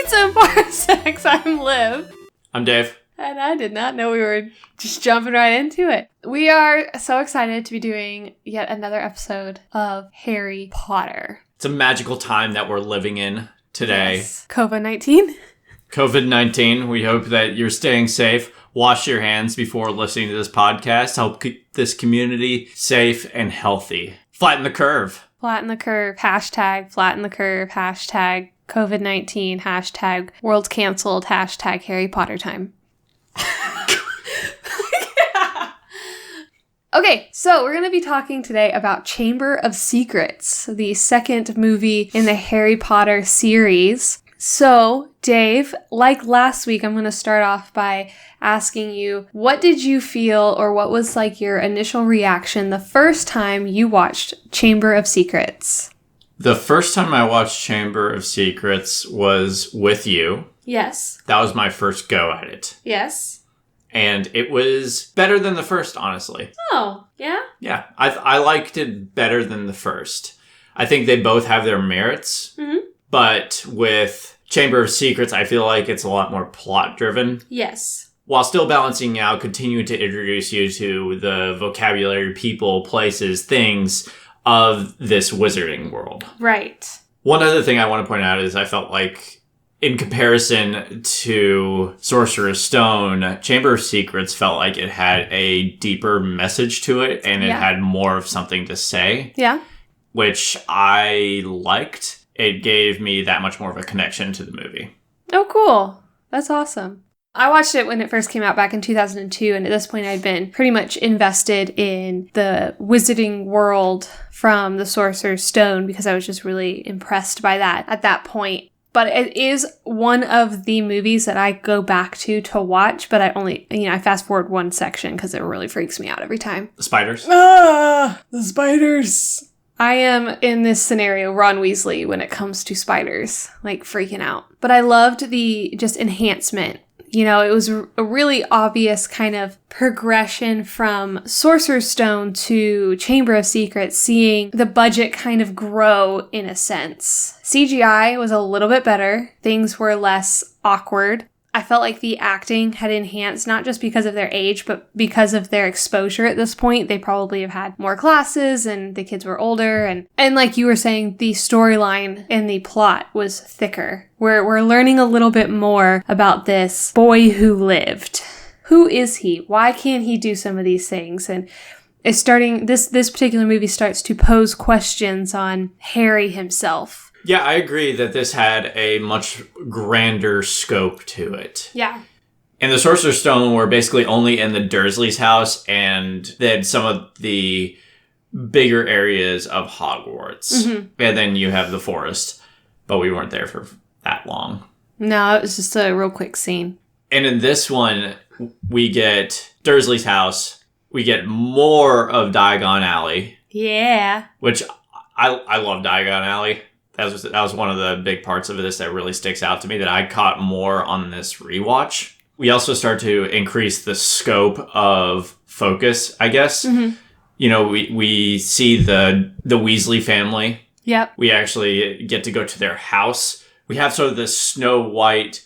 Welcome to Parsecs. I'm Liv. I'm Dave. And I did not know we were just jumping right into it. We are so excited to be doing yet another episode of Harry Potter. It's a magical time that we're living in today. Yes. COVID-19. COVID-19. We hope that you're staying safe. Wash your hands before listening to this podcast. Help keep this community safe and healthy. Flatten the curve. Flatten the curve. Hashtag flatten the curve. Hashtag COVID-19. Hashtag world's canceled. Hashtag Harry Potter time. Okay, so we're going to be talking today about Chamber of Secrets, the second movie in the Harry Potter series. So, Dave, like last week, I'm going to start off by asking you, what did you feel, or what was like your initial reaction the first time you watched Chamber of Secrets? The first time I watched Chamber of Secrets was with you. Yes. That was my first go at it. Yes. And it was better than the first, honestly. Oh, yeah? Yeah, I liked it better than the first. I think they both have their merits. Mm-hmm. But with Chamber of Secrets, I feel like it's a lot more plot-driven. Yes. While still balancing out, continuing to introduce you to the vocabulary, people, places, things of this wizarding world. Right. One other thing I want to point out is I felt like, in comparison to Sorcerer's Stone, Chamber of Secrets felt like it had a deeper message to it, and it had more of something to say. Yeah. Which I liked. It gave me that much more of a connection to the movie. Oh, cool. That's awesome. I watched it when it first came out back in 2002, and at this point I'd been pretty much invested in the wizarding world from the Sorcerer's Stone because I was just really impressed by that at that point. But it is one of the movies that I go back to watch, but I fast forward one section because it really freaks me out every time. The spiders. Ah, the spiders. I am in this scenario Ron Weasley when it comes to spiders, like freaking out. But I loved the just enhancement. You know, it was a really obvious kind of progression from Sorcerer's Stone to Chamber of Secrets, seeing the budget kind of grow in a sense. CGI was a little bit better. Things were less awkward. I felt like the acting had enhanced, not just because of their age, but because of their exposure at this point. They probably have had more classes and the kids were older. And like you were saying, the storyline and the plot was thicker. We're learning a little bit more about this boy who lived. Who is he? Why can't he do some of these things? And it's starting, this particular movie starts to pose questions on Harry himself. Yeah, I agree that this had a much grander scope to it. Yeah. In the Sorcerer's Stone, we're basically only in the Dursleys' house and then some of the bigger areas of Hogwarts. Mm-hmm. And then you have the forest, but we weren't there for that long. No, it was just a real quick scene. And in this one, we get Dursley's house. We get more of Diagon Alley. Yeah. Which I love Diagon Alley. That was one of the big parts of this that really sticks out to me that I caught more on this rewatch. We also start to increase the scope of focus, I guess. Mm-hmm. You know, we see the Weasley family. Yep. We actually get to go to their house. We have sort of this Snow White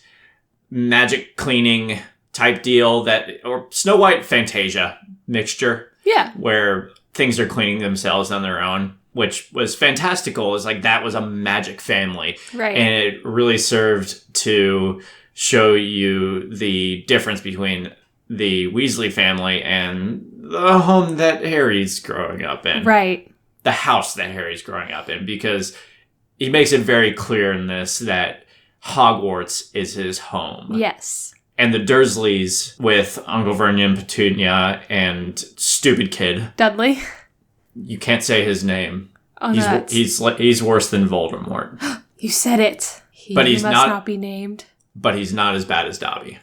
magic cleaning type deal or Snow White Fantasia mixture. Yeah. Where things are cleaning themselves on their own, which was fantastical. It's like that was a magic family. Right. And it really served to show you the difference between the Weasley family and the home that Harry's growing up in. Right. The house that Harry's growing up in, because he makes it very clear in this that Hogwarts is his home. Yes. And the Dursleys with Uncle Vernon, Petunia, and stupid kid. Dudley. You can't say his name. Oh, no, he's worse than Voldemort. You said it. He must not be named. But he's not as bad as Dobby.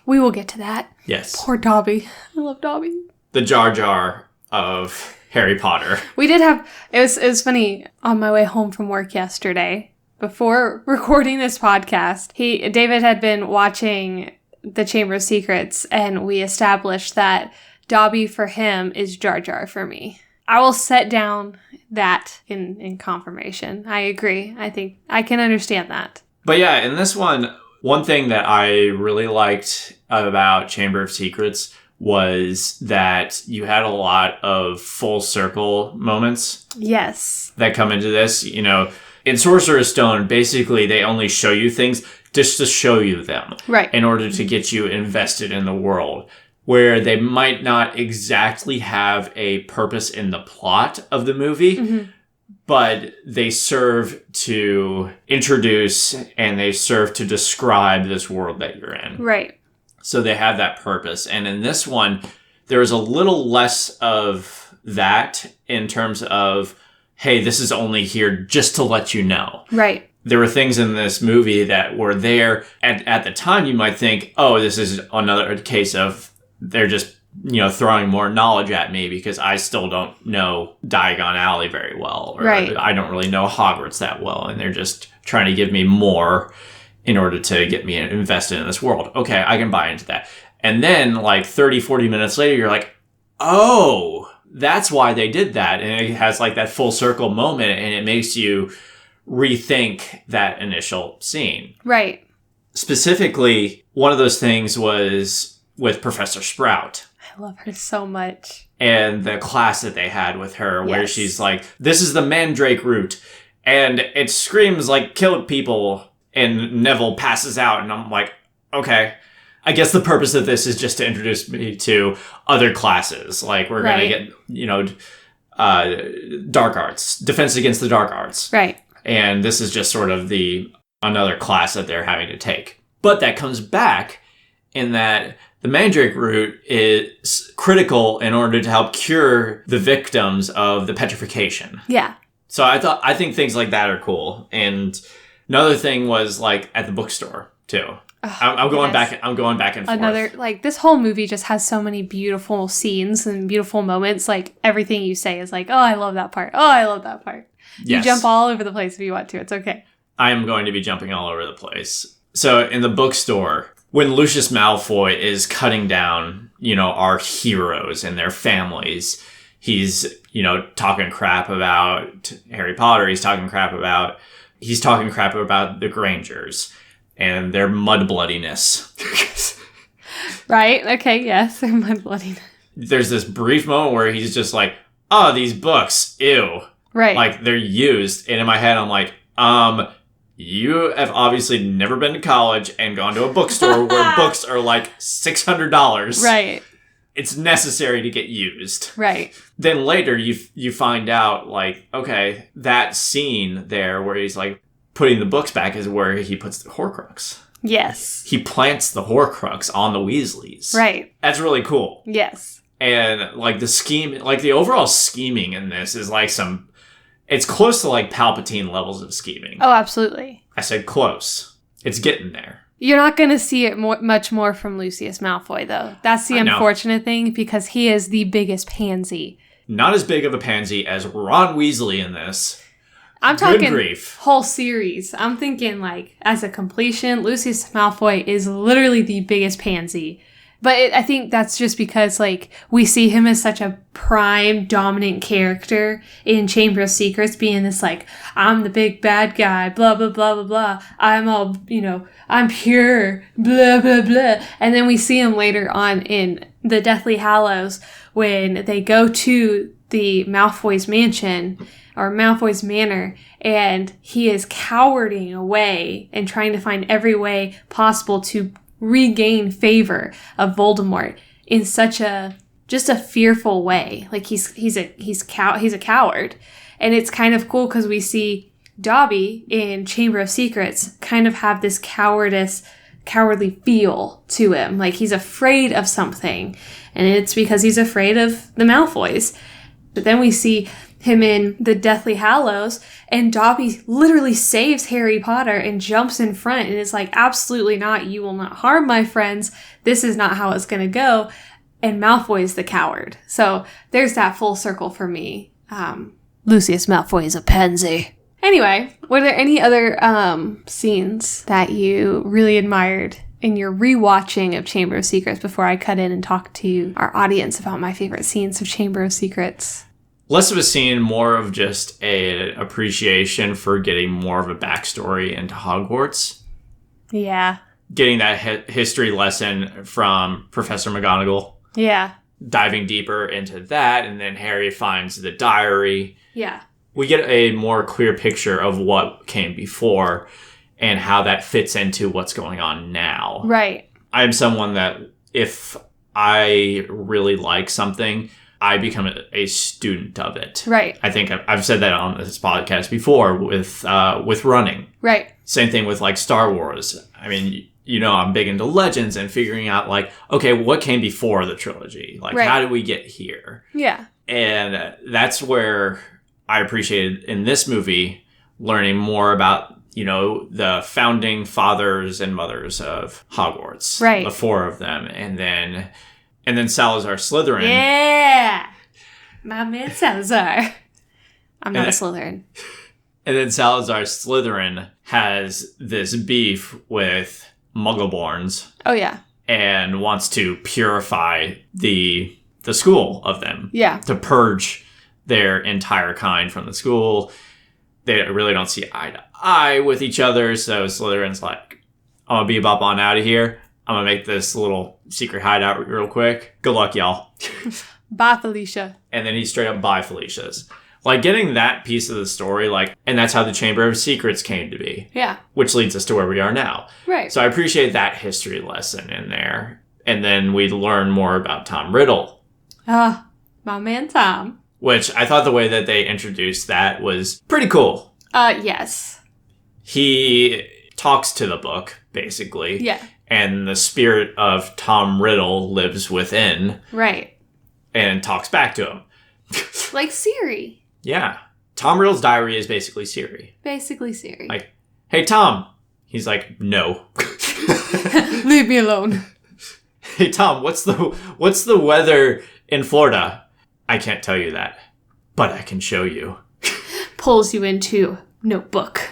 We will get to that. Yes. Poor Dobby. I love Dobby. The Jar Jar of Harry Potter. We did have... It was funny. On my way home from work yesterday, before recording this podcast, David had been watching the Chamber of Secrets, and we established that Dobby for him is Jar Jar for me. I will set down that in confirmation. I agree. I think I can understand that. But yeah, in this one thing that I really liked about Chamber of Secrets was that you had a lot of full circle moments. Yes. That come into this. You know, in Sorcerer's Stone, basically they only show you things just to show you them. Right. In order to get you invested in the world. Where they might not exactly have a purpose in the plot of the movie, but they serve to introduce and they serve to describe this world that you're in. Right. So they have that purpose. And in this one, there is a little less of that in terms of, hey, this is only here just to let you know. Right. There were things in this movie that were there. At the time, you might think, oh, this is another case of they're just, you know, throwing more knowledge at me because I still don't know Diagon Alley very well. Or right. I don't really know Hogwarts that well. And they're just trying to give me more in order to get me invested in this world. Okay, I can buy into that. And then like 30, 40 minutes later, you're like, oh, that's why they did that. And it has like that full circle moment and it makes you rethink that initial scene. Right. Specifically, one of those things was with Professor Sprout. I love her so much. And the class that they had with her where she's like, this is the mandrake root. And it screams like kill people. And Neville passes out. And I'm like, okay. I guess the purpose of this is just to introduce me to other classes. Like we're going to get, you know, dark arts, defense against the dark arts. Right. And this is just sort of another class that they're having to take. But that comes back in that the mandrake root is critical in order to help cure the victims of the petrification. Yeah. So I think things like that are cool. And another thing was like at the bookstore too. I'm going back and forth. Another, like, this whole movie just has so many beautiful scenes and beautiful moments. Like, everything you say is like, oh, I love that part. Oh, I love that part. Yes. You jump all over the place if you want to. It's okay. I am going to be jumping all over the place. So in the bookstore, when Lucius Malfoy is cutting down, you know, our heroes and their families, he's, you know, talking crap about Harry Potter. He's talking crap about the Grangers and their mudbloodiness. Right. Okay. Yes. Their mudbloodiness. There's this brief moment where he's just like, oh, these books, ew. Right. Like they're used. And in my head, I'm like, you have obviously never been to college and gone to a bookstore where books are like $600. Right. It's necessary to get used. Right. Then later you find out like, okay, that scene there where he's like putting the books back is where he puts the Horcrux. Yes. He plants the Horcrux on the Weasleys. Right. That's really cool. Yes. And like the scheme, like the overall scheming in this is like it's close to like Palpatine levels of scheming. Oh, absolutely. I said close. It's getting there. You're not going to see it much more from Lucius Malfoy, though. That's the unfortunate thing, because he is the biggest pansy. Not as big of a pansy as Ron Weasley in this. I'm talking whole series. I'm thinking, like, as a completion, Lucius Malfoy is literally the biggest pansy. But I think that's just because, like, we see him as such a prime, dominant character in Chamber of Secrets, being this, like, I'm the big bad guy, blah, blah, blah, blah, blah. I'm all, you know, I'm pure, blah, blah, blah. And then we see him later on in the Deathly Hallows when they go to the Malfoy's mansion, or Malfoy's manor, and he is cowarding away and trying to find every way possible to regain favor of Voldemort in such a fearful way. Like he's a coward. And it's kind of cool because we see Dobby in Chamber of Secrets kind of have this cowardly feel to him. Like he's afraid of something. And it's because he's afraid of the Malfoys. But then we see him in the Deathly Hallows, and Dobby literally saves Harry Potter and jumps in front and is like, absolutely not, you will not harm my friends, this is not how it's gonna go, and Malfoy is the coward. So there's that full circle for me. Lucius Malfoy is a pansy. Anyway, were there any other scenes that you really admired in your rewatching of Chamber of Secrets before I cut in and talk to our audience about my favorite scenes of Chamber of Secrets? Less of a scene, more of just an appreciation for getting more of a backstory into Hogwarts. Yeah. Getting that history lesson from Professor McGonagall. Yeah. Diving deeper into that, and then Harry finds the diary. Yeah. We get a more clear picture of what came before and how that fits into what's going on now. Right. I'm someone that if I really like something, I become a student of it. Right. I think I've said that on this podcast before with running. Right. Same thing with like Star Wars. I mean, I'm big into legends and figuring out like, okay, what came before the trilogy? Like, right. How did we get here? Yeah. And that's where I appreciated in this movie learning more about, the founding fathers and mothers of Hogwarts. Right. The four of them. And then Salazar Slytherin. Yeah. My man Salazar. I'm not a Slytherin. And then Salazar Slytherin has this beef with Muggleborns. Oh, yeah. And wants to purify the school of them. Yeah. To purge their entire kind from the school. They really don't see eye to eye with each other. So Slytherin's like, I'm going to bebop on out of here. I'm going to make this little secret hideout real quick. Good luck, y'all. Bye, Felicia. And then he straight up bye Felicia's. Like, getting that piece of the story, and that's how the Chamber of Secrets came to be. Yeah. Which leads us to where we are now. Right. So I appreciate that history lesson in there. And then we learn more about Tom Riddle. My man Tom. Which I thought the way that they introduced that was pretty cool. Yes. He talks to the book, basically. Yeah. And the spirit of Tom Riddle lives within. Right. And talks back to him. Like Siri. Yeah. Tom Riddle's diary is basically Siri. Basically Siri. Like, hey, Tom. He's like, no. Leave me alone. Hey, Tom, what's the weather in Florida? I can't tell you that, but I can show you. Pulls you into notebook.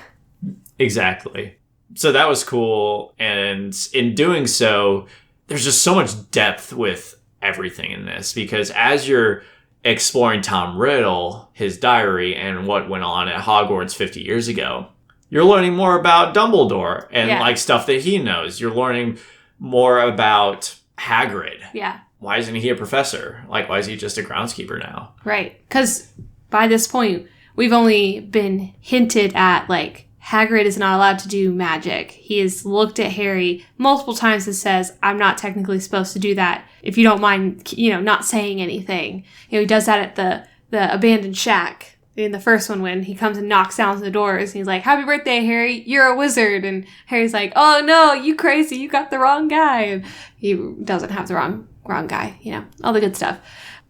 Exactly. So that was cool. And in doing so, there's just so much depth with everything in this, because as you're exploring Tom Riddle, his diary, and what went on at Hogwarts 50 years ago, you're learning more about Dumbledore and stuff that he knows. You're learning more about Hagrid. Yeah. Why isn't he a professor? Like, why is he just a groundskeeper now? Right. Because by this point, we've only been hinted at, Hagrid is not allowed to do magic. He has looked at Harry multiple times and says, I'm not technically supposed to do that. If you don't mind, not saying anything. He does that at the abandoned shack in the first one when he comes and knocks down the doors. And he's like, happy birthday, Harry. You're a wizard. And Harry's like, oh, no, you crazy. You got the wrong guy. And he doesn't have the wrong guy, all the good stuff.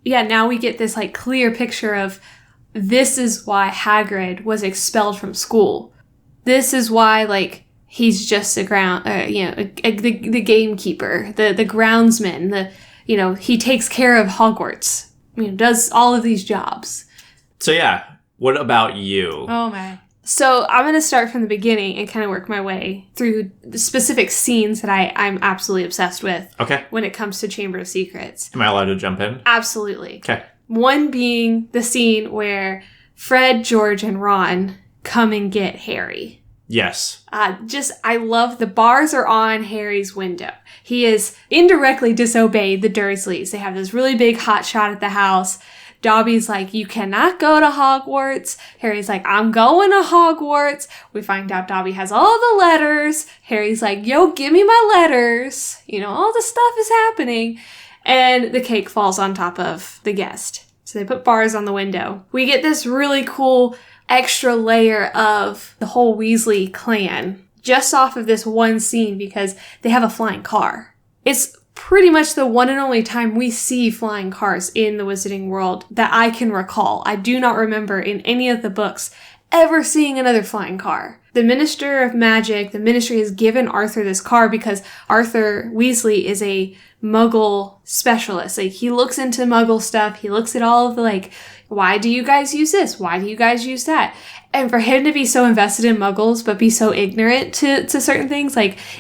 Yeah, now we get this, clear picture of this is why Hagrid was expelled from school. This is why, he's just the gamekeeper, the groundsman, he takes care of Hogwarts, does all of these jobs. So, yeah, what about you? Oh, my. So I'm going to start from the beginning and kind of work my way through the specific scenes that I'm absolutely obsessed with. Okay. When it comes to Chamber of Secrets. Am I allowed to jump in? Absolutely. Okay. One being the scene where Fred, George, and Ron come and get Harry. Yes. I love the bars are on Harry's window. He has indirectly disobeyed the Dursleys. They have this really big hot shot at the house. Dobby's like, you cannot go to Hogwarts. Harry's like, I'm going to Hogwarts. We find out Dobby has all the letters. Harry's like, yo, give me my letters. All the stuff is happening. And the cake falls on top of the guest. So they put bars on the window. We get this really cool extra layer of the whole Weasley clan just off of this one scene because they have a flying car. It's pretty much the one and only time we see flying cars in the Wizarding World that I can recall. I do not remember in any of the books ever seeing another flying car. The Minister of Magic, the Ministry has given Arthur this car because Arthur Weasley is a Muggle specialist. He looks into Muggle stuff. He looks at all of the why do you guys use this? Why do you guys use that? And for him to be so invested in Muggles but be so ignorant to certain things,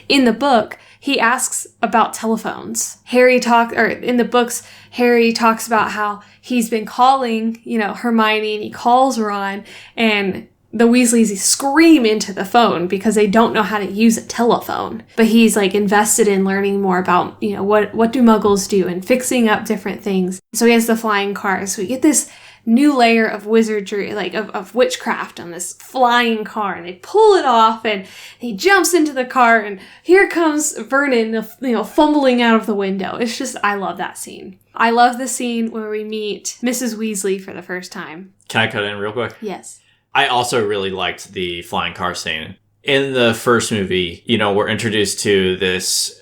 in the book, he asks about telephones. In the books, Harry talks about how he's been calling, Hermione, and he calls Ron, and the Weasleys scream into the phone because they don't know how to use a telephone. But he's like invested in learning more about, what do muggles do and fixing up different things. So he has the flying car. So we get this new layer of wizardry, like of witchcraft on this flying car, and they pull it off, and he jumps into the car, and here comes Vernon, fumbling out of the window. It's just, I love that scene. I love the scene where we meet Mrs. Weasley for the first time. Can I cut in real quick? Yes. I also really liked the flying car scene. In the first movie, we're introduced to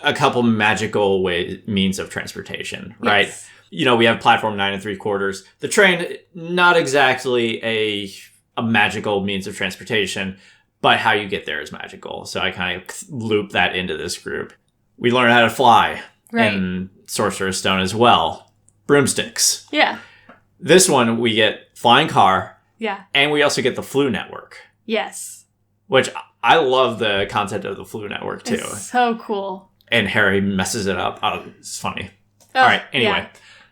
a couple magical means of transportation, right? Yes. We have platform 9 3/4. The train, not exactly a magical means of transportation, but how you get there is magical. So I kind of loop that into this group. We learn how to fly. Right. And Sorcerer's Stone as well. Broomsticks. Yeah. This one, we get flying car. Yeah. And we also get the Flu Network. Yes. Which I love the concept of the Flu Network, too. It's so cool. And Harry messes it up. Oh, it's funny. All right. Anyway. Yeah.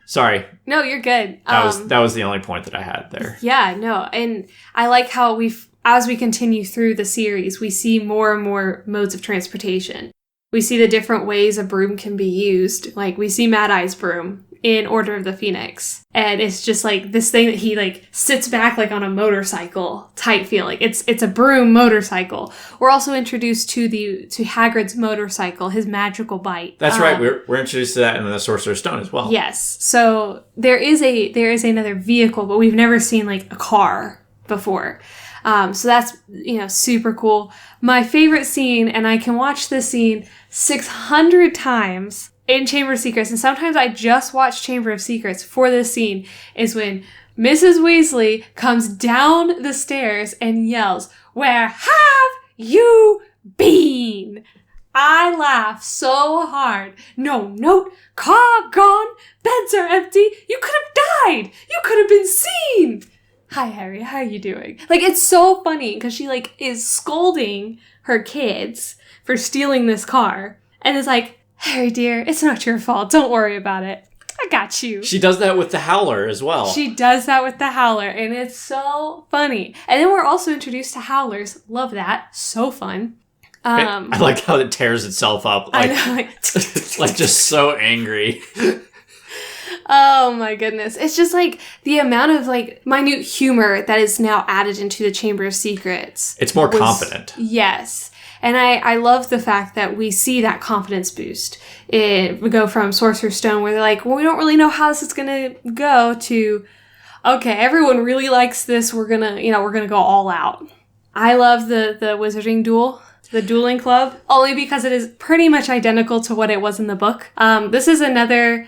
Sorry. No, you're good. That was the only point that I had there. Yeah, no. And I like how as we continue through the series, we see more and more modes of transportation. We see the different ways a broom can be used. Like, we see Mad Eye's broom in Order of the Phoenix. And it's just like this thing that he sits back like on a motorcycle type feel. Like it's a broom motorcycle. We're also introduced to Hagrid's motorcycle, his magical bite. That's right. We're introduced to that in the Sorcerer's Stone as well. Yes. So there is another vehicle, but we've never seen like a car before. So that's, super cool. My favorite scene, and I can watch this scene 600 times in Chamber of Secrets, and sometimes I just watch Chamber of Secrets for this scene, is when Mrs. Weasley comes down the stairs and yells, "Where have you been?" I laugh so hard. No note, car gone, beds are empty, you could have died, you could have been seen. Hi, Harry, how are you doing? It's so funny because she, is scolding her kids for stealing this car. And it's like, Harry, dear, it's not your fault. Don't worry about it. I got you. She does that with the Howler as well. She does that with the Howler, and it's so funny. And then we're also introduced to Howlers. Love that. So fun. I like how it tears itself up. I know, just so angry. Oh my goodness. It's just the amount of minute humor that is now added into the Chamber of Secrets. It's more confident. Yes. And I love the fact that we see that confidence boost. We go from Sorcerer's Stone where they're like, well, we don't really know how this is going to go, to, okay, everyone really likes this. We're going to go all out. I love the Wizarding Duel. The Dueling Club, only because it is pretty much identical to what it was in the book. This is another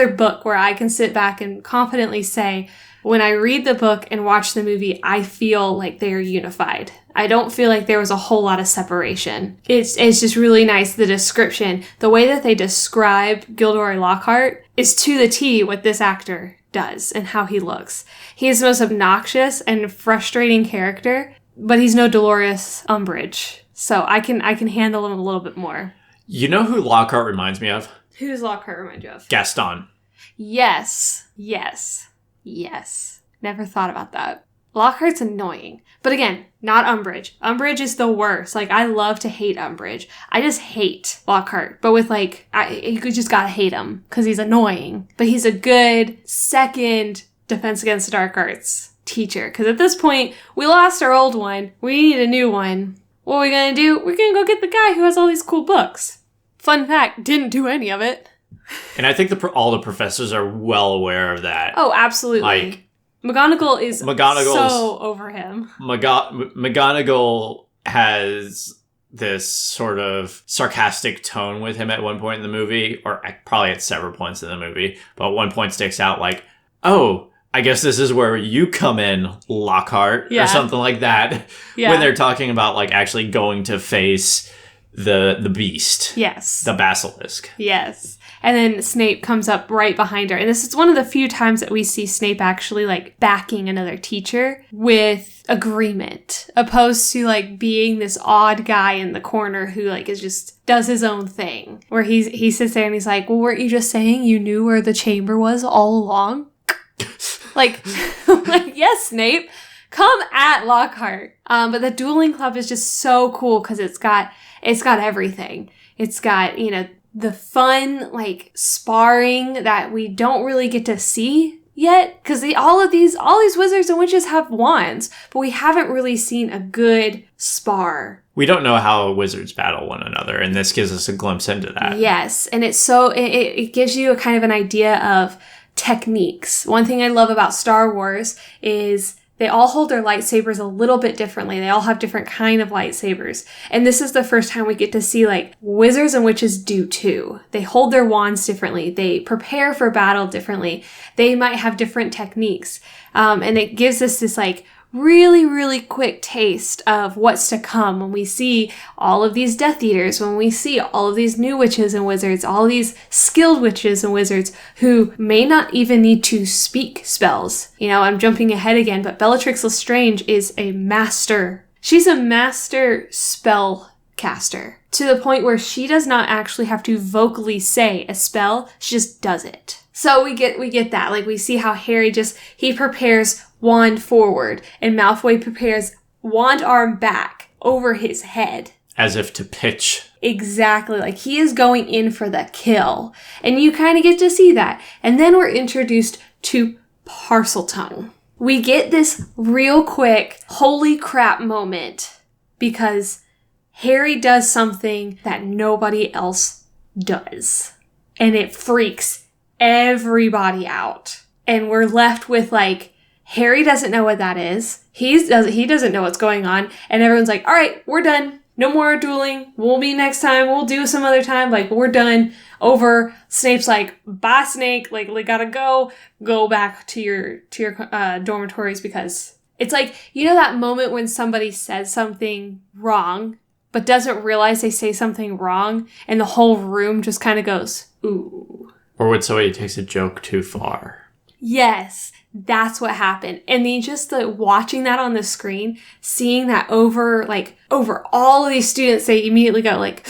book where I can sit back and confidently say, when I read the book and watch the movie, I feel like they are unified. I don't feel like there was a whole lot of separation. It's just really nice, the description. The way that they describe Gilderoy Lockhart is to the T what this actor does and how he looks. He is the most obnoxious and frustrating character, but he's no Dolores Umbridge, so I can handle him a little bit more. You know who Lockhart reminds me of? Who does Lockhart remind you of? Gaston. Yes. Never thought about that. Lockhart's annoying. But again, not Umbridge. Umbridge is the worst. I love to hate Umbridge. I just hate Lockhart. But with you just gotta hate him, because he's annoying. But he's a good second Defense Against the Dark Arts teacher, because at this point we lost our old one, we need a new one. What are we gonna do? We're gonna go get the guy who has all these cool books. Fun fact, didn't do any of it. And I think all the professors are well aware of that. Oh, absolutely. McGonagall is so over him. McGonagall has this sort of sarcastic tone with him at one point in the movie, or probably at several points in the movie, but one point sticks out oh, I guess this is where you come in, Lockhart, or something like that. Yeah. When they're talking about actually going to face the beast. Yes. The basilisk. Yes. And then Snape comes up right behind her. And this is one of the few times that we see Snape actually, like, backing another teacher with agreement, opposed to, like, being this odd guy in the corner who, like, is just does his own thing. Where he sits there and he's like, well, weren't you just saying you knew where the chamber was all along? like, yes, Snape, come at Lockhart. But the dueling club is just so cool because it's got everything. It's got, you know, the fun, like, sparring that we don't really get to see yet. Because all these wizards and witches have wands, but we haven't really seen a good spar. We don't know how wizards battle one another, and this gives us a glimpse into that. Yes, and it gives you a kind of an idea of techniques. One thing I love about Star Wars is they all hold their lightsabers a little bit differently. They all have different kind of lightsabers. And this is the first time we get to see, like, wizards and witches do too. They hold their wands differently. They prepare for battle differently. They might have different techniques. And it gives us this, like, really, really quick taste of what's to come when we see all of these Death Eaters, when we see all of these new witches and wizards, all these skilled witches and wizards who may not even need to speak spells. You know, I'm jumping ahead again, but Bellatrix Lestrange is a master. She's a master spell caster to the point where she does not actually have to vocally say a spell. She just does it. So we get that. Like, we see how Harry he prepares wand forward and Malfoy prepares wand arm back over his head. As if to pitch. Exactly. Like, he is going in for the kill. And you kind of get to see that. And then we're introduced to Parseltongue. We get this real quick, holy crap moment because Harry does something that nobody else does. And it freaks everybody out. And we're left with, like, Harry doesn't know what that is. He doesn't know what's going on. And everyone's like, all right, we're done. No more dueling. We'll be next time. We'll do some other time. Like, we're done. Over. Snape's like, bye, Snake. Like, we gotta go back to your dormitories, because it's like, you know that moment when somebody says something wrong, but doesn't realize they say something wrong, and the whole room just kind of goes, ooh. Or when somebody takes a joke too far. Yes, that's what happened. And then just watching that on the screen, seeing that over all of these students, they immediately go like,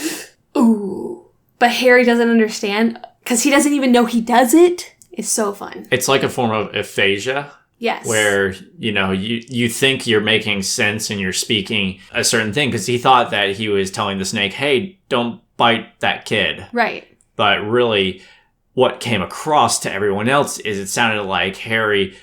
ooh. But Harry doesn't understand because he doesn't even know he does it. It's so fun. It's like a form of aphasia. Yes. Where, you know, you think you're making sense and you're speaking a certain thing because he thought that he was telling the snake, hey, don't bite that kid. Right. But really, what came across to everyone else is it sounded like Harry,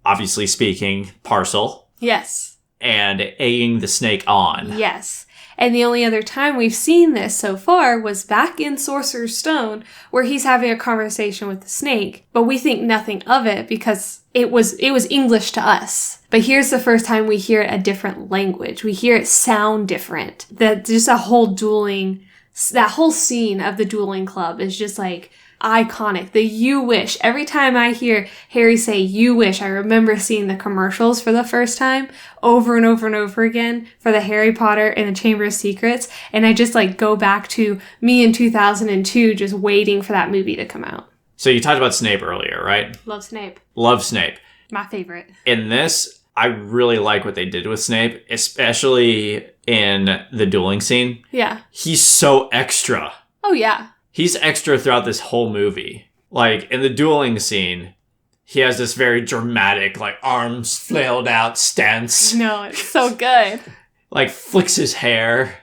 obviously speaking parcel. Yes. And egging the snake on. Yes. And the only other time we've seen this so far was back in Sorcerer's Stone, where he's having a conversation with the snake, but we think nothing of it because it was English to us. But here's the first time we hear a different language. We hear it sound different. That just that whole scene of the dueling club is just like iconic. The you wish. Every time I hear Harry say you wish, I remember seeing the commercials for the first time over and over and over again for the Harry Potter and the Chamber of Secrets. And I just go back to me in 2002 just waiting for that movie to come out. So you talked about Snape earlier, right? Love Snape. Love Snape. My favorite. In this, I really like what they did with Snape, especially in the dueling scene. Yeah. He's so extra. Oh, yeah. He's extra throughout this whole movie. Like, in the dueling scene, he has this very dramatic, arms flailed out stance. No, it's so good. Flicks his hair.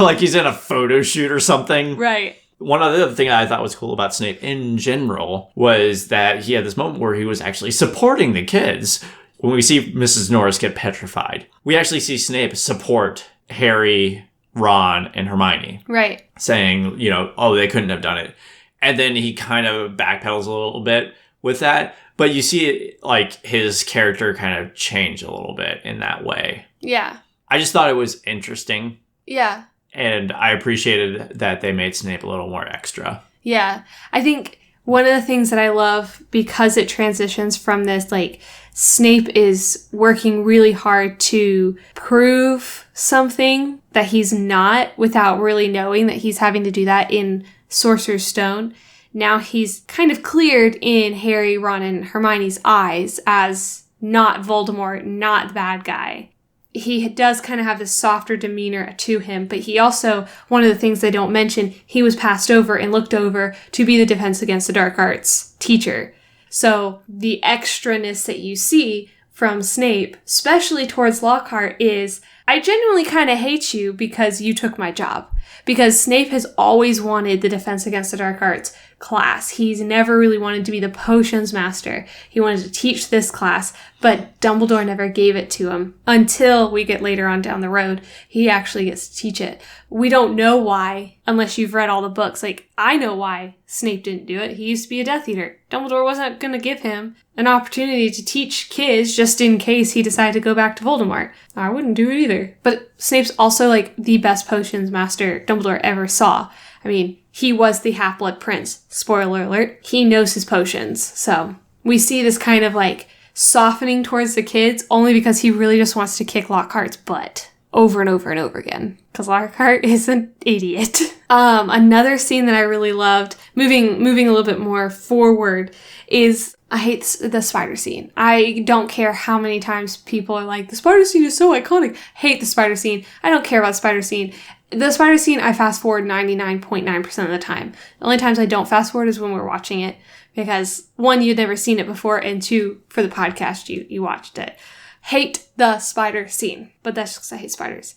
Like he's in a photo shoot or something. Right. One other thing I thought was cool about Snape in general was that he had this moment where he was actually supporting the kids. When we see Mrs. Norris get petrified, we actually see Snape support Harry, Ron, and Hermione. Right. Saying, they couldn't have done it. And then he kind of backpedals a little bit with that. But you see it, his character kind of change a little bit in that way. Yeah. I just thought it was interesting. Yeah. And I appreciated that they made Snape a little more extra. Yeah. I think One of the things that I love, because it transitions from this, like, Snape is working really hard to prove something that he's not without really knowing that he's having to do that in Sorcerer's Stone. Now he's kind of cleared in Harry, Ron, and Hermione's eyes as not Voldemort, not the bad guy. He does kind of have this softer demeanor to him, but he also, one of the things they don't mention, he was passed over and looked over to be the Defense Against the Dark Arts teacher. So the extraness that you see from Snape, especially towards Lockhart, is, I genuinely kind of hate you because you took my job. Because Snape has always wanted the Defense Against the Dark Arts class. He's never really wanted to be the potions master. He wanted to teach this class, but Dumbledore never gave it to him until we get later on down the road. He actually gets to teach it. We don't know why, unless you've read all the books. Like, I know why Snape didn't do it. He used to be a Death Eater. Dumbledore wasn't going to give him an opportunity to teach kids just in case he decided to go back to Voldemort. I wouldn't do it either. But Snape's also, like, the best potions master Dumbledore ever saw. I mean, he was the Half-Blood Prince. Spoiler alert. He knows his potions. So we see this kind of, like, softening towards the kids only because he really just wants to kick Lockhart's butt over and over and over again. Because Lockhart is an idiot. Another scene that I really loved, moving a little bit more forward, is I hate the spider scene. I don't care how many times people are like, the spider scene is so iconic. Hate the spider scene. I don't care about the spider scene. The spider scene, I fast forward 99.9% of the time. The only times I don't fast forward is when we're watching it. Because, one, you'd never seen it before, and two, for the podcast, you watched it. Hate the spider scene. But that's just because I hate spiders.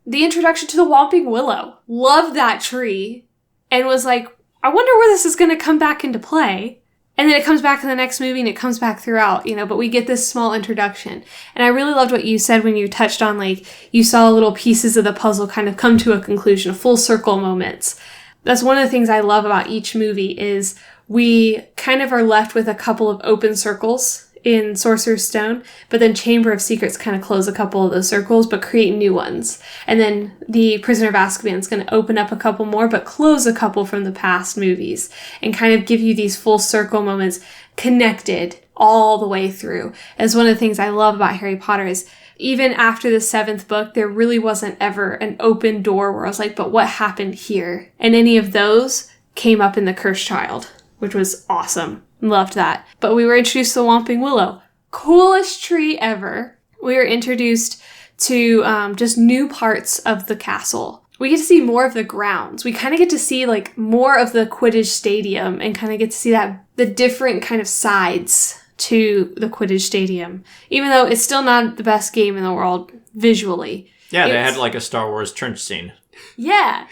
The introduction to the Whomping Willow. Loved that tree. And was like, I wonder where this is going to come back into play. And then it comes back in the next movie and it comes back throughout, but we get this small introduction. And I really loved what you said when you touched on, like, you saw little pieces of the puzzle kind of come to a conclusion, full circle moments. That's one of the things I love about each movie is we kind of are left with a couple of open circles in Sorcerer's Stone, but then Chamber of Secrets kind of close a couple of those circles, but create new ones. And then the Prisoner of Azkaban is going to open up a couple more, but close a couple from the past movies and kind of give you these full circle moments connected all the way through. As one of the things I love about Harry Potter is even after the 7th book, there really wasn't ever an open door where I was like, but what happened here? And any of those came up in The Cursed Child, which was awesome. Loved that. But we were introduced to the Whomping Willow. Coolest tree ever. We were introduced to just new parts of the castle. We get to see more of the grounds. We kind of get to see like more of the Quidditch stadium and kind of get to see that the different kind of sides to the Quidditch stadium. Even though it's still not the best game in the world visually. Yeah, they had like a Star Wars trench scene. Yeah.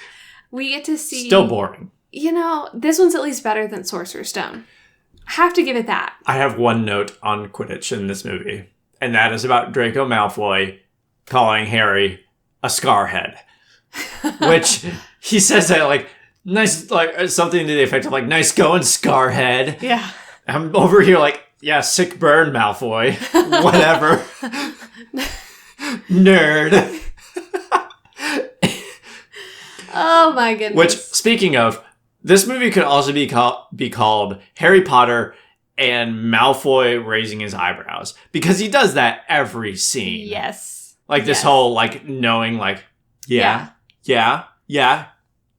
We get to see... Still boring. This one's at least better than Sorcerer's Stone. Have to give it that. I have one note on Quidditch in this movie, and that is about Draco Malfoy calling Harry a scarhead. Which he says that like nice, like something to the effect of like nice going scarhead. Yeah. I'm over here like, yeah, sick burn, Malfoy. Whatever. Nerd. Oh my goodness. Which, speaking of, this movie could also be called Harry Potter and Malfoy raising his eyebrows. Because he does that every scene. Yes. Like this whole, like, knowing, like, yeah.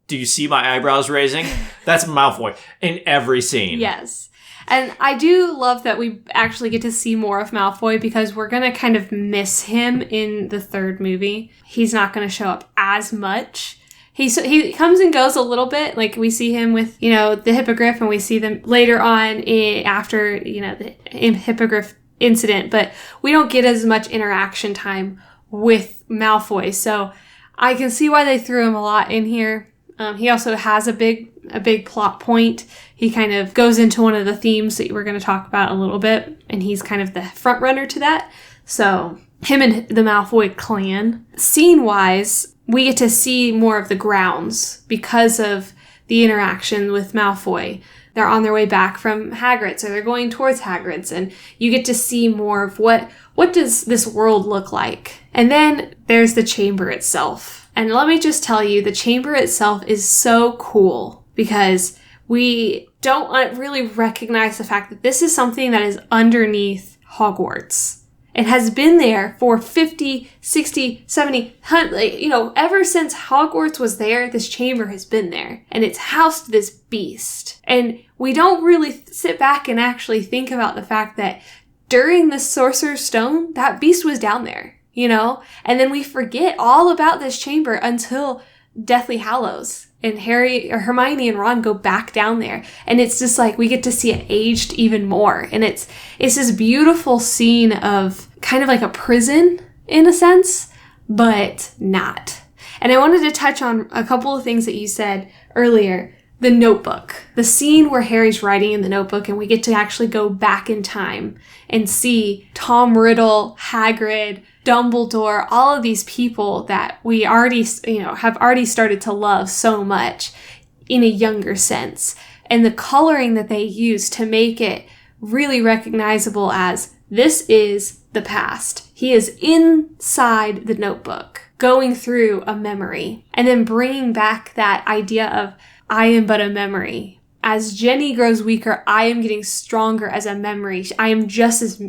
Do you see my eyebrows raising? That's Malfoy in every scene. Yes. And I do love that we actually get to see more of Malfoy because we're going to kind of miss him in the 3rd movie. He's not going to show up as much. He comes and goes a little bit. Like, we see him with, the Hippogriff, and we see them later on after, the Hippogriff incident. But we don't get as much interaction time with Malfoy. So I can see why they threw him a lot in here. He also has a big plot point. He kind of goes into one of the themes that we're going to talk about a little bit. And he's kind of the front runner to that. So him and the Malfoy clan. Scene-wise, we get to see more of the grounds because of the interaction with Malfoy. They're on their way back from Hagrid's, or they're going towards Hagrid's, and you get to see more of what does this world look like. And then there's the chamber itself. And let me just tell you, the chamber itself is so cool because we don't really recognize the fact that this is something that is underneath Hogwarts. It has been there for 50, 60, 70, 100, ever since Hogwarts was there, this chamber has been there. And it's housed this beast. And we don't really sit back and actually think about the fact that during the Sorcerer's Stone, that beast was down there, And then we forget all about this chamber until Deathly Hallows. And Hermione and Ron go back down there. And it's just like we get to see it aged even more. And it's this beautiful scene of kind of like a prison in a sense, but not. And I wanted to touch on a couple of things that you said earlier. The notebook. The scene where Harry's writing in the notebook and we get to actually go back in time and see Tom Riddle, Hagrid, Dumbledore, all of these people that we already, have already started to love so much in a younger sense. And the coloring that they use to make it really recognizable as this is the past. He is inside the notebook, going through a memory, and then bringing back that idea of I am but a memory. As Jenny grows weaker, I am getting stronger as a memory. I am just as,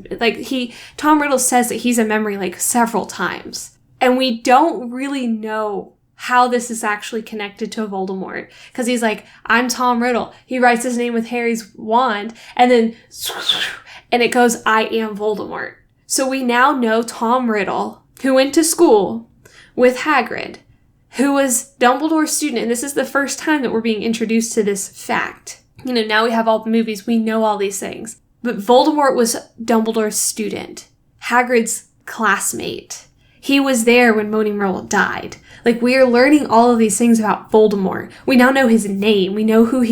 Tom Riddle says that he's a memory several times. And we don't really know how this is actually connected to Voldemort. Because he's like, I'm Tom Riddle. He writes his name with Harry's wand, and then, and it goes, I am Voldemort. So we now know Tom Riddle, who went to school with Hagrid, who was Dumbledore's student, and this is the first time that we're being introduced to this fact. Now we have all the movies, we know all these things. But Voldemort was Dumbledore's student, Hagrid's classmate. He was there when Moaning Myrtle died. We are learning all of these things about Voldemort. We now know his name. We know who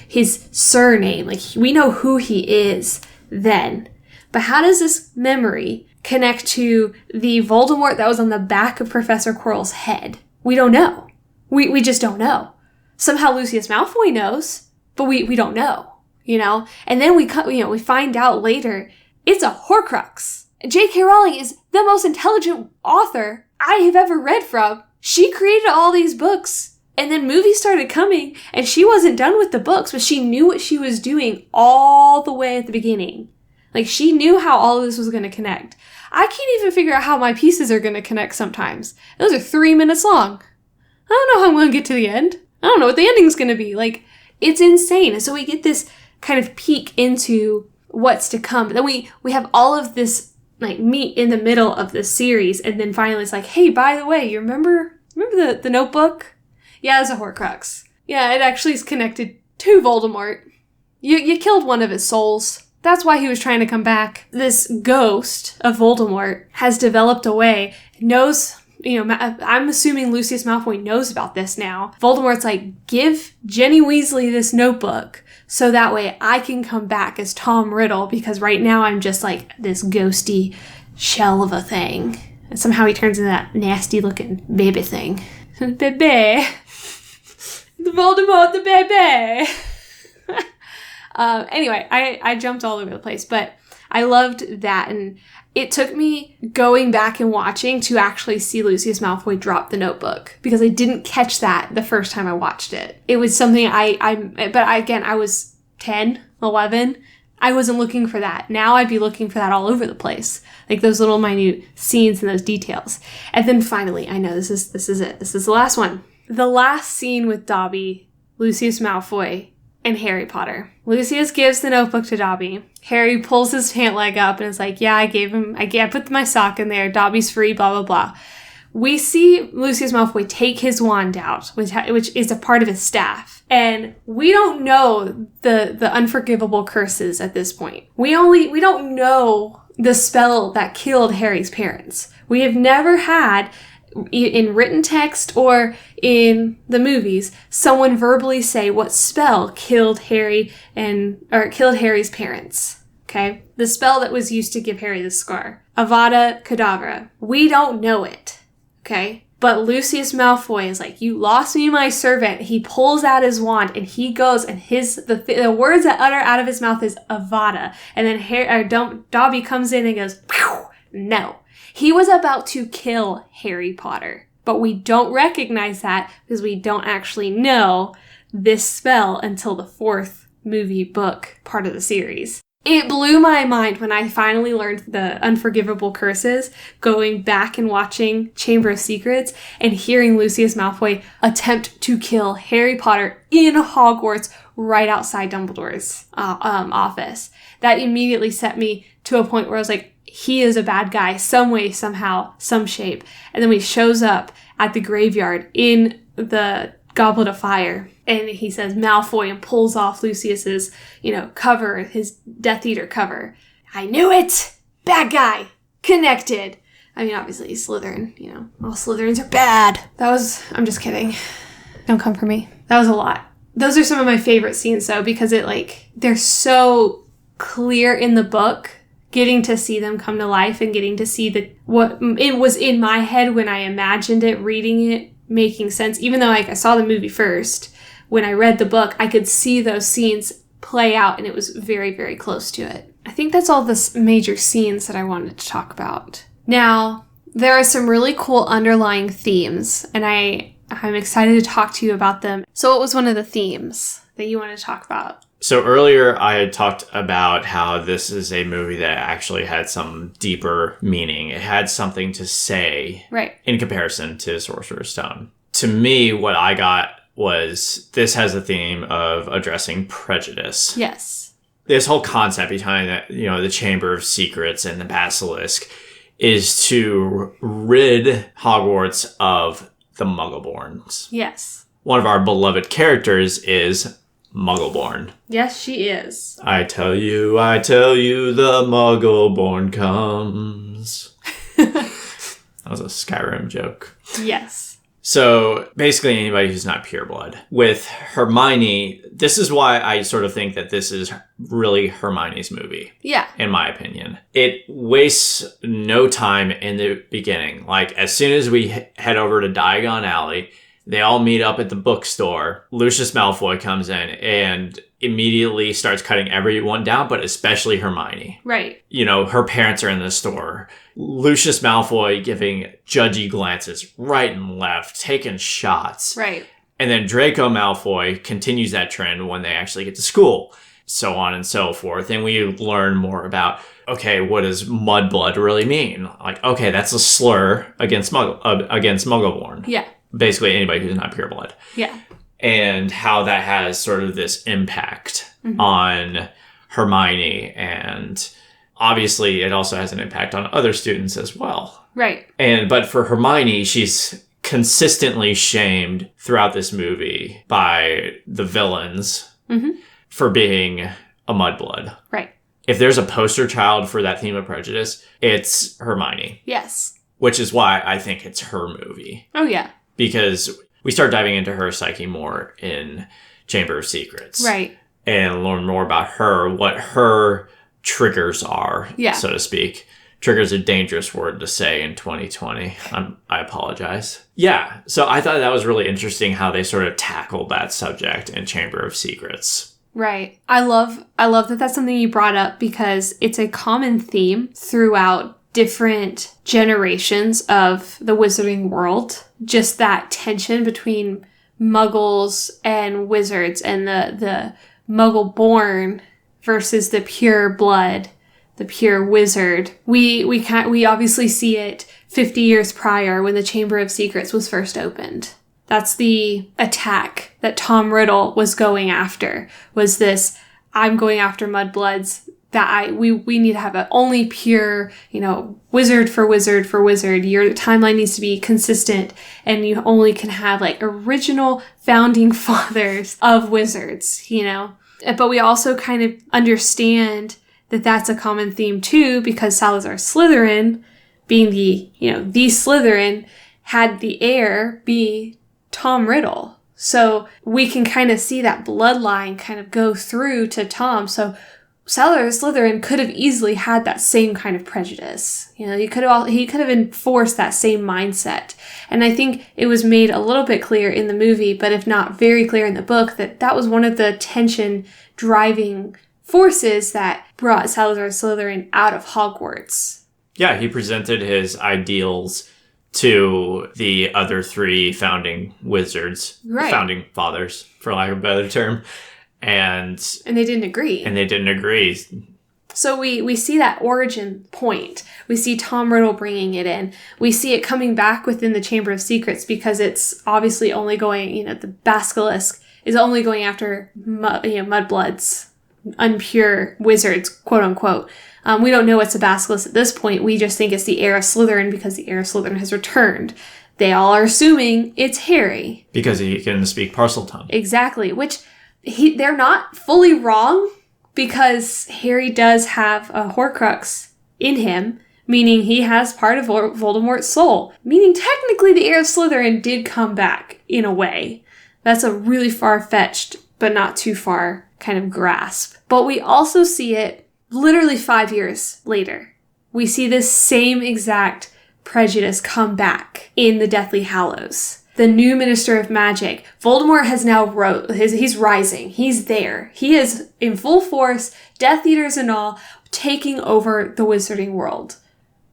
his surname. We know who he is then. But how does this memory connect to the Voldemort that was on the back of Professor Quirrell's head? We don't know. We just don't know. Somehow Lucius Malfoy knows, but we don't know, And then we find out later it's a Horcrux. J.K. Rowling is the most intelligent author I have ever read from. She created all these books, and then movies started coming, and she wasn't done with the books, but she knew what she was doing all the way at the beginning. She knew how all of this was going to connect. I can't even figure out how my pieces are going to connect sometimes. Those are 3 minutes long. I don't know how I'm going to get to the end. I don't know what the ending's going to be. It's insane. And so we get this kind of peek into what's to come. But then we have all of this meet in the middle of the series. And then finally it's hey, by the way, you remember the notebook? Yeah, it's a Horcrux. Yeah, it actually is connected to Voldemort. You killed one of his souls. That's why he was trying to come back. This ghost of Voldemort has developed a way, knows, I'm assuming Lucius Malfoy knows about this now. Voldemort's give Jenny Weasley this notebook so that way I can come back as Tom Riddle because right now I'm just this ghosty shell of a thing. And somehow he turns into that nasty looking baby thing. Bebe. Voldemort the baby. Anyway, I jumped all over the place, but I loved that. And it took me going back and watching to actually see Lucius Malfoy drop the notebook because I didn't catch that the first time I watched it. It was something I was 10, 11. I wasn't looking for that. Now I'd be looking for that all over the place. Those little minute scenes and those details. And then finally, I know this is it. This is the last one. The last scene with Dobby, Lucius Malfoy, and Harry Potter. Lucius gives the notebook to Dobby. Harry pulls his pant leg up and is yeah, I put my sock in there. Dobby's free, blah, blah, blah. We see Lucius Malfoy take his wand out, which is a part of his staff. And we don't know the unforgivable curses at this point. We don't know the spell that killed Harry's parents. We have never had, in written text or in the movies, someone verbally say what spell killed Harry's parents. Okay? The spell that was used to give Harry the scar. Avada Kedavra. We don't know it. Okay? But Lucius Malfoy is you lost me, my servant. He pulls out his wand and he goes and the words that utter out of his mouth is Avada. And then Dobby comes in and goes, Pew! No. He was about to kill Harry Potter, but we don't recognize that because we don't actually know this spell until the 4th movie book part of the series. It blew my mind when I finally learned the unforgivable curses, going back and watching Chamber of Secrets and hearing Lucius Malfoy attempt to kill Harry Potter in Hogwarts right outside Dumbledore's office. That immediately set me to a point where I was like, he is a bad guy, some way, somehow, some shape. And then when he shows up at the graveyard in the Goblet of Fire, and he says Malfoy and pulls off Lucius's, cover, his Death Eater cover. I knew it! Bad guy! Connected! I mean, obviously he's Slytherin, all Slytherins are bad. I'm just kidding. Don't come for me. That was a lot. Those are some of my favorite scenes though, because they're so clear in the book, getting to see them come to life and getting to see what it was in my head when I imagined it, reading it, making sense. Even though I saw the movie first, when I read the book, I could see those scenes play out and it was very, very close to it. I think that's all the major scenes that I wanted to talk about. Now, there are some really cool underlying themes, and I'm excited to talk to you about them. So what was one of the themes that you want to talk about? So earlier I had talked about how this is a movie that actually had some deeper meaning. It had something to say, right, in comparison to Sorcerer's Stone. To me, what I got was this has a theme of addressing prejudice. Yes. This whole concept behind that, the Chamber of Secrets and the Basilisk is to rid Hogwarts of the Muggleborns. Yes. One of our beloved characters is Muggleborn. Yes, she is. I tell you, the Muggleborn comes. That was a Skyrim joke. Yes. So basically anybody who's not pureblood. With Hermione, this is why I sort of think that this is really Hermione's movie. Yeah. In my opinion. It wastes no time in the beginning. Like, as soon as we head over to Diagon Alley, they all meet up at the bookstore. Lucius Malfoy comes in and immediately starts cutting everyone down, but especially Hermione. Right. Her parents are in the store. Lucius Malfoy giving judgy glances right and left, taking shots. Right. And then Draco Malfoy continues that trend when they actually get to school, so on and so forth. And we learn more about, okay, what does mudblood really mean? Like, okay, that's a slur against Muggleborn. Yeah. Basically anybody who's not pureblood. Yeah. And how that has sort of this impact on Hermione, and obviously it also has an impact on other students as well. Right. But for Hermione, she's consistently shamed throughout this movie by the villains for being a mudblood. Right. If there's a poster child for that theme of prejudice, it's Hermione. Yes. Which is why I think it's her movie. Oh, yeah. Because we start diving into her psyche more in Chamber of Secrets. Right. And learn more about her, what her triggers are, so to speak. Trigger's a dangerous word to say in 2020. I apologize. Yeah, so I thought that was really interesting how they sort of tackled that subject in Chamber of Secrets. Right. I love that that's something you brought up, because it's a common theme throughout different generations of the wizarding world. Just that tension between muggles and wizards, and the muggle-born versus the pure blood, the pure wizard. We obviously see it 50 years prior when the Chamber of Secrets was first opened. That's the attack that Tom Riddle was going after, was this, I'm going after mudbloods, that we need to have a only pure, wizard for wizard for wizard. Your timeline needs to be consistent, and you only can have original founding fathers of wizards, But we also kind of understand that that's a common theme too, because Salazar Slytherin, being the Slytherin, had the heir be Tom Riddle. So we can kind of see that bloodline kind of go through to Tom. So Salazar Slytherin could have easily had that same kind of prejudice. He could have enforced that same mindset. And I think it was made a little bit clear in the movie, but if not very clear in the book, that was one of the tension driving forces that brought Salazar Slytherin out of Hogwarts. Yeah, he presented his ideals to the other three founding wizards, Right. founding fathers, for lack of a better term. And they didn't agree. So we see that origin point. We see Tom Riddle bringing it in. We see it coming back within the Chamber of Secrets because it's obviously only going, the basilisk is only going after mudbloods, unpure wizards, quote unquote. We don't know what's a basilisk at this point. We just think it's the heir of Slytherin because the heir of Slytherin has returned. They all are assuming it's Harry. Because he can speak parcel tongue. Exactly, which they're not fully wrong. Because Harry does have a Horcrux in him, meaning he has part of Voldemort's soul. Meaning technically the heir of Slytherin did come back, in a way. That's a really far-fetched, but not too far kind of grasp. But we also see it literally 5 years later. We see this same exact prejudice come back in the Deathly Hallows. The new Minister of Magic. Voldemort has now he's rising. He's there. He is in full force, Death Eaters and all, taking over the wizarding world.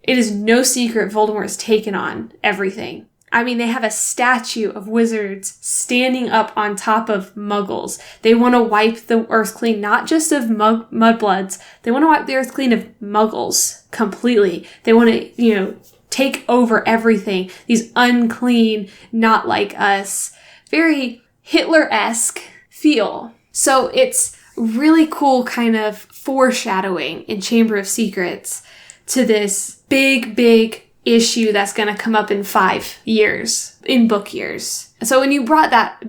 It is no secret Voldemort's taken on everything. I mean, they have a statue of wizards standing up on top of muggles. They want to wipe the earth clean, not just of mudbloods. They want to wipe the earth clean of muggles completely. They want to, take over everything. These unclean, not like us, very Hitler-esque feel. So it's really cool kind of foreshadowing in Chamber of Secrets to this big issue that's going to come up in 5 years, in book years. So when you brought that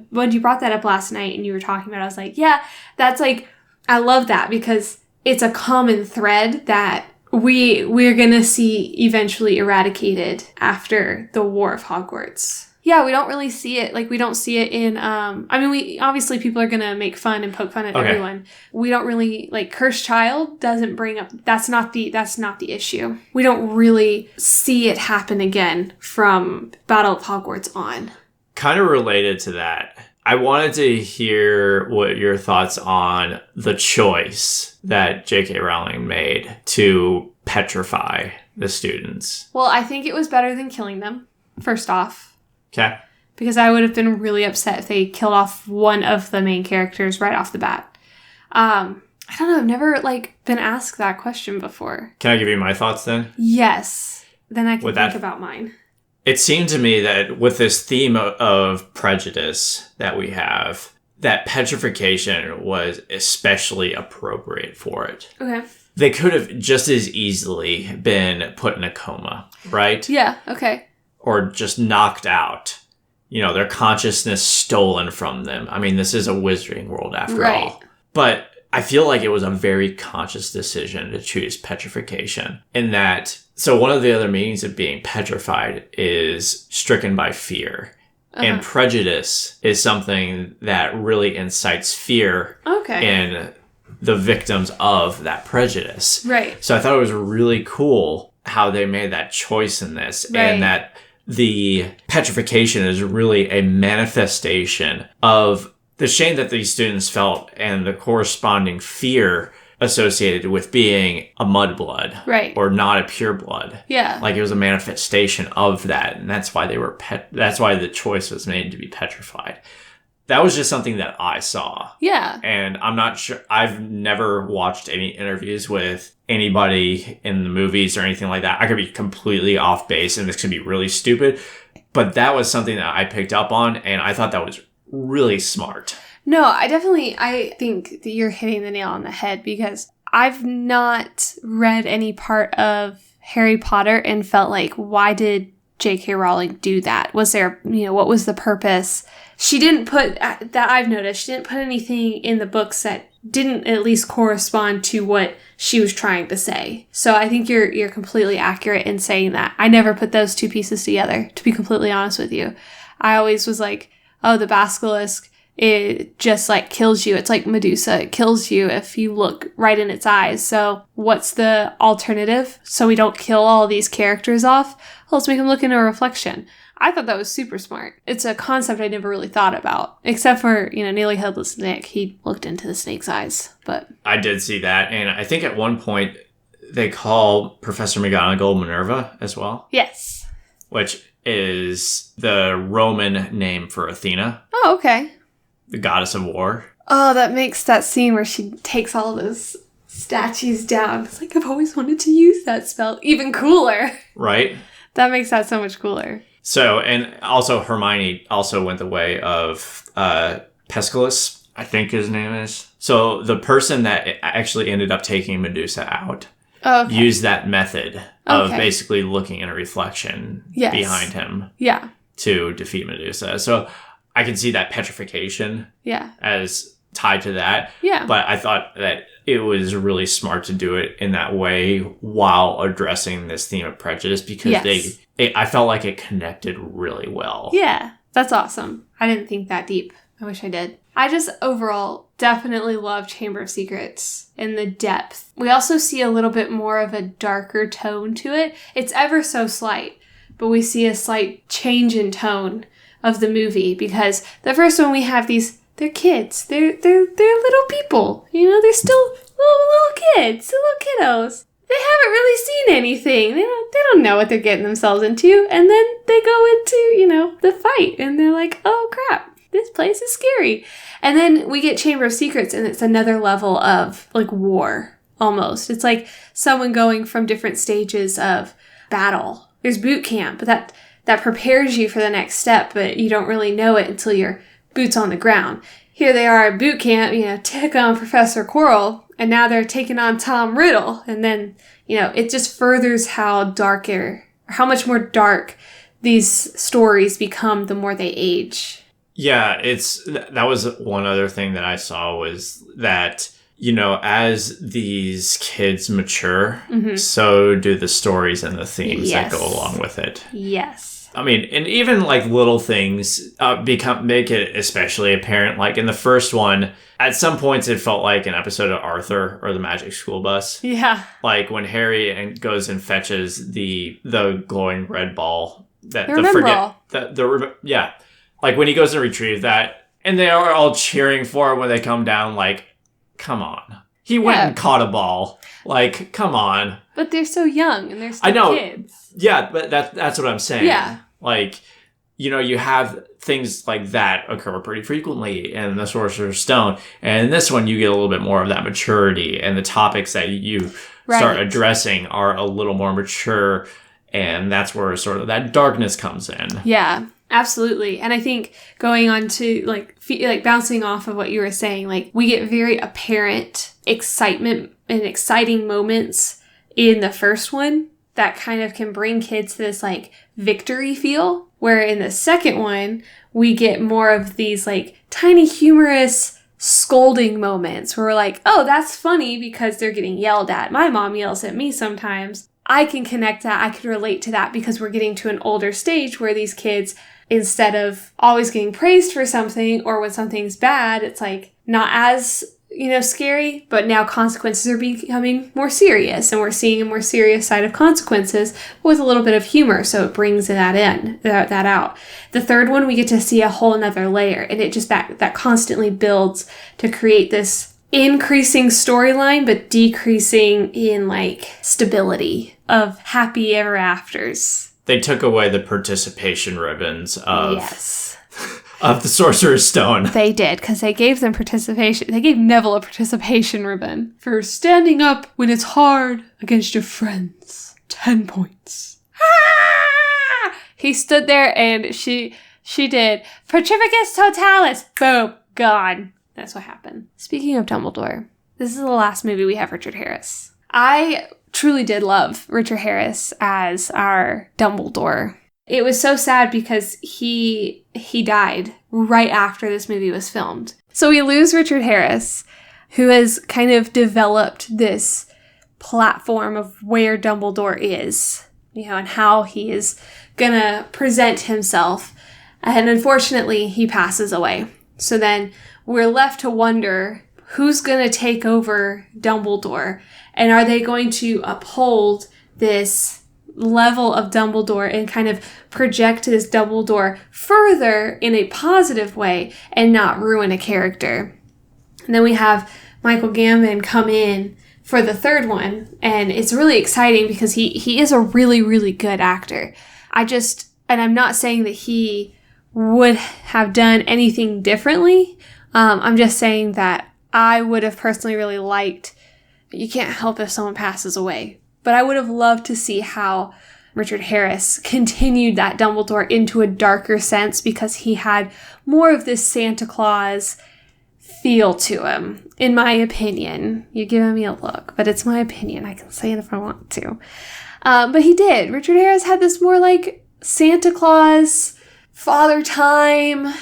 up last night and you were talking about it, I was like, yeah, that's I love that because it's a common thread that we're gonna see eventually eradicated after the War of Hogwarts. Yeah, we don't really see it. We don't see it in, we obviously people are gonna make fun and poke fun at everyone. We don't really, Cursed Child doesn't bring up, that's not the issue. We don't really see it happen again from Battle of Hogwarts on. Kind of related to that, I wanted to hear what your thoughts on the choice that J.K. Rowling made to petrify the students. Well, I think it was better than killing them, first off. Okay. Because I would have been really upset if they killed off one of the main characters right off the bat. I don't know, I've never, been asked that question before. Can I give you my thoughts then? Yes. Then I can think about mine. It seemed to me that with this theme of prejudice that we have, that petrification was especially appropriate for it. Okay. They could have just as easily been put in a coma, right? Yeah, okay. Or just knocked out. Their consciousness stolen from them. I mean, this is a wizarding world after all. But I feel like it was a very conscious decision to choose petrification in that. So one of the other meanings of being petrified is stricken by fear. Uh-huh. And prejudice is something that really incites fear in the victims of that prejudice. Right. So I thought it was really cool how they made that choice in this. Right. And that the petrification is really a manifestation of the shame that these students felt and the corresponding fear associated with being a mudblood. Right. Or not a pureblood. Yeah. It was a manifestation of that. And that's why that's why the choice was made to be petrified. That was just something that I saw. Yeah. And I'm not sure. I've never watched any interviews with anybody in the movies or anything like that. I could be completely off base and this could be really stupid. But that was something that I picked up on. And I thought that was really smart. No, I think that you're hitting the nail on the head because I've not read any part of Harry Potter and felt like, why did J.K. Rowling do that? Was there, what was the purpose? She didn't put, that I've noticed, she didn't put anything in the books that didn't at least correspond to what she was trying to say. So I think you're completely accurate in saying that. I never put those two pieces together, to be completely honest with you. I always was like, oh, the basilisk, it just kills you. It's like Medusa. It kills you if you look right in its eyes. So what's the alternative? So we don't kill all these characters off? Well, let's make them look in a reflection. I thought that was super smart. It's a concept I never really thought about. Except for, Nearly Headless Nick. He looked into the snake's eyes. But I did see that. And I think at one point they call Professor McGonagall Minerva as well. Yes. Which is the Roman name for Athena, Oh, okay. the goddess of war. Oh, that makes that scene where she takes all those statues down. It's like, I've always wanted to use that spell. Even cooler. Right? That makes that so much cooler. So, and also Hermione also went the way of Pescalus, I think his name is. So the person that actually ended up taking Medusa out used that method of basically looking in a reflection behind him to defeat Medusa. So I can see that petrification as tied to that. Yeah. But I thought that it was really smart to do it in that way while addressing this theme of prejudice because I felt like it connected really well. Yeah, that's awesome. I didn't think that deep. I wish I did. I just overall definitely love Chamber of Secrets and the depth. We also see a little bit more of a darker tone to it. It's ever so slight, but we see a slight change in tone of the movie because the first one we have they're kids. They're little people. You know, they're still little kids, little kiddos. They haven't really seen anything. They don't know what they're getting themselves into. And then they go into, the fight. And they're like, oh, crap. This place is scary. And then we get Chamber of Secrets, and it's another level of, like, war, almost. It's like someone going from different stages of battle. There's boot camp, but that prepares you for the next step, but you don't really know it until you're boots on the ground. Here they are at boot camp, take on Professor Quirrell, and now they're taking on Tom Riddle. And then, it just furthers how much more dark these stories become the more they age. Yeah, that was one other thing that I saw was that, as these kids mature, so do the stories and the themes that go along with it. Yes. I mean, and even like little things make it especially apparent. Like in the first one, at some points it felt like an episode of Arthur or the Magic School Bus. Yeah. Like when Harry goes and fetches the glowing red ball. Like when he goes to retrieve that, and they are all cheering for him when they come down. Like, come on, he went and caught a ball. Like, come on. But they're so young and they're still kids. Yeah, but that's what I'm saying. Yeah. Like, you have things like that occur pretty frequently in the Sorcerer's Stone. And in this one, you get a little bit more of that maturity. And the topics that you start addressing are a little more mature. And that's where sort of that darkness comes in. Yeah, absolutely. And I think going on to, like bouncing off of what you were saying, like, we get very apparent excitement and exciting moments in the first one that kind of can bring kids to this, like, victory feel. Where in the second one, we get more of these, like, tiny humorous scolding moments where we're like, oh, that's funny because they're getting yelled at. My mom yells at me sometimes. I can connect that. I can relate to that because we're getting to an older stage where these kids, instead of always getting praised for something or when something's bad, it's like not as, scary, but now consequences are becoming more serious and we're seeing a more serious side of consequences with a little bit of humor. So it brings that out. The third one, we get to see a whole nother layer, and it just that constantly builds to create this increasing storyline, but decreasing in, like, stability of happy ever afters. They took away the participation ribbons of of the Sorcerer's Stone. They did, because they gave them participation. They gave Neville a participation ribbon for standing up when it's hard against your friends. 10 points. Ah! He stood there and she did Petrificus Totalis. Boom. Gone. That's what happened. Speaking of Dumbledore, this is the last movie we have Richard Harris. I truly did love Richard Harris as our Dumbledore. It was so sad because he died right after this movie was filmed. So we lose Richard Harris, who has kind of developed this platform of where Dumbledore is, and how he is gonna present himself. And unfortunately, he passes away. So then we're left to wonder who's gonna take over Dumbledore, and are they going to uphold this level of Dumbledore and kind of project this Dumbledore further in a positive way and not ruin a character. And then we have Michael Gambon come in for the third one, and it's really exciting because he is a really, really good actor. And I'm not saying that he would have done anything differently. I'm just saying that I would have personally really liked, you can't help if someone passes away, but I would have loved to see how Richard Harris continued that Dumbledore into a darker sense, because he had more of this Santa Claus feel to him, in my opinion. You're giving me a look, but it's my opinion. I can say it if I want to. But he did. Richard Harris had this more like Santa Claus, father time,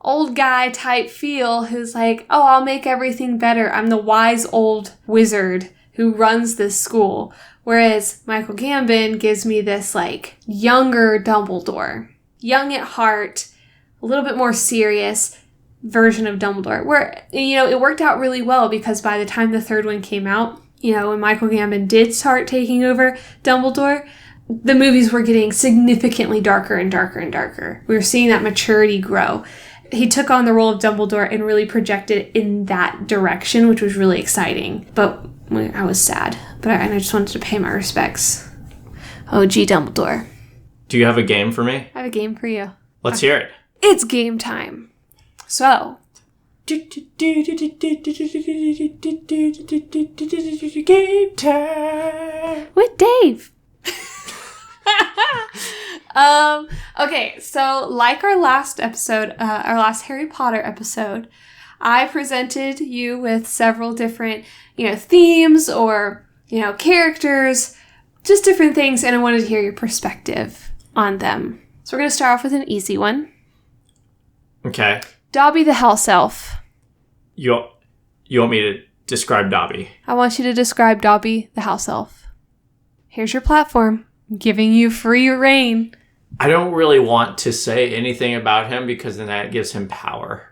old guy type feel, who's like, oh, I'll make everything better. I'm the wise old wizard who runs this school. Whereas Michael Gambon gives me this like younger Dumbledore, young at heart, a little bit more serious version of Dumbledore, where, it worked out really well, because by the time the third one came out, when Michael Gambon did start taking over Dumbledore, the movies were getting significantly darker and darker and darker. We were seeing that maturity grow. He took on the role of Dumbledore and really projected in that direction, which was really exciting. But I was sad. But I just wanted to pay my respects. OG Dumbledore. Do you have a game for me? I have a game for you. Let's hear it. It's game time. So. Game time. With Dave. Okay, so like our last episode, our last Harry Potter episode, I presented you with several different, themes or, characters, just different things, and I wanted to hear your perspective on them. So we're going to start off with an easy one. Okay. Dobby the House Elf. You want me to describe Dobby? I want you to describe Dobby the House Elf. Here's your platform. I'm giving you free reign. I don't really want to say anything about him, because then that gives him power.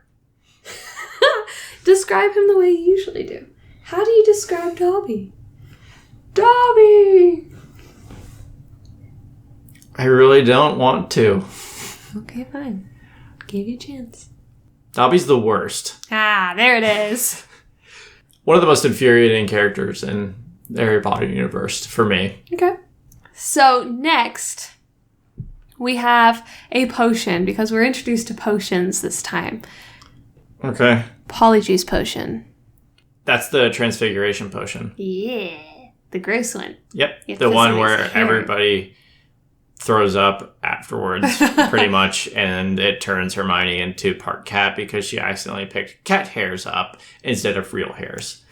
Describe him the way you usually do. How do you describe Dobby? Dobby! I really don't want to. Okay, fine. Gave you a chance. Dobby's the worst. Ah, there it is. One of the most infuriating characters in the Harry Potter universe for me. Okay. So next, we have a potion, because we're introduced to potions this time. Okay. Polyjuice potion. That's the Transfiguration potion. Yeah. The gross one. Yep. The one where everybody throws up afterwards, pretty much, and it turns Hermione into part cat because she accidentally picked cat hairs up instead of real hairs.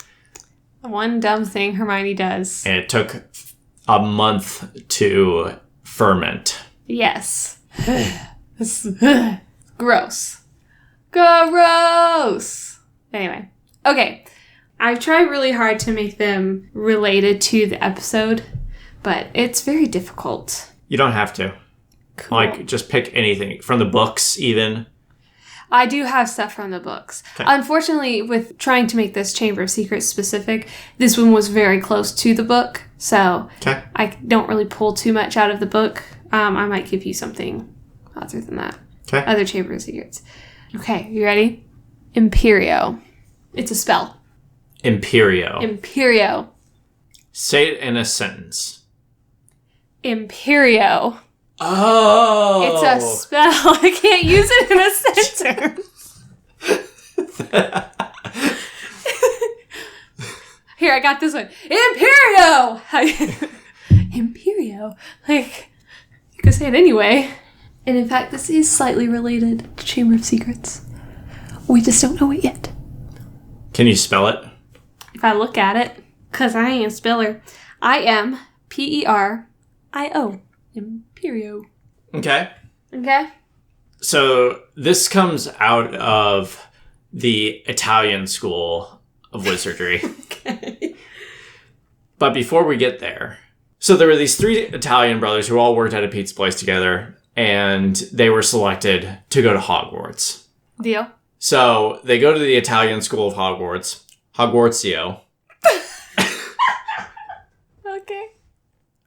One dumb thing Hermione does. And it took a month to ferment. Yes. Gross. Gross. Anyway. Okay. I've tried really hard to make them related to the episode, but it's very difficult. You don't have to. Cool. Like, just pick anything. From the books, even. I do have stuff from the books. Okay. Unfortunately, with trying to make this Chamber of Secrets specific, this one was very close to the book, so I don't really pull too much out of the book. I might give you something other than that. Okay. Other Chamber of Secrets. Okay, you ready? Imperio. It's a spell. Imperio. Imperio. Say it in a sentence. Imperio. Oh. It's a spell. I can't use it in a sentence. Here, I got this one. Imperio! Imperio. Like, you could say it anyway. And in fact, this is slightly related to Chamber of Secrets. We just don't know it yet. Can you spell it? If I look at it, because I ain't a speller. I-M-P-E-R-I-O. Imperio. Okay. Okay. So this comes out of the Italian school of wizardry. Okay. But before we get there, so there were these three Italian brothers who all worked at a pizza place together, and they were selected to go to Hogwarts. Deal. So they go to the Italian school of Hogwarts, Hogwartsio. Okay.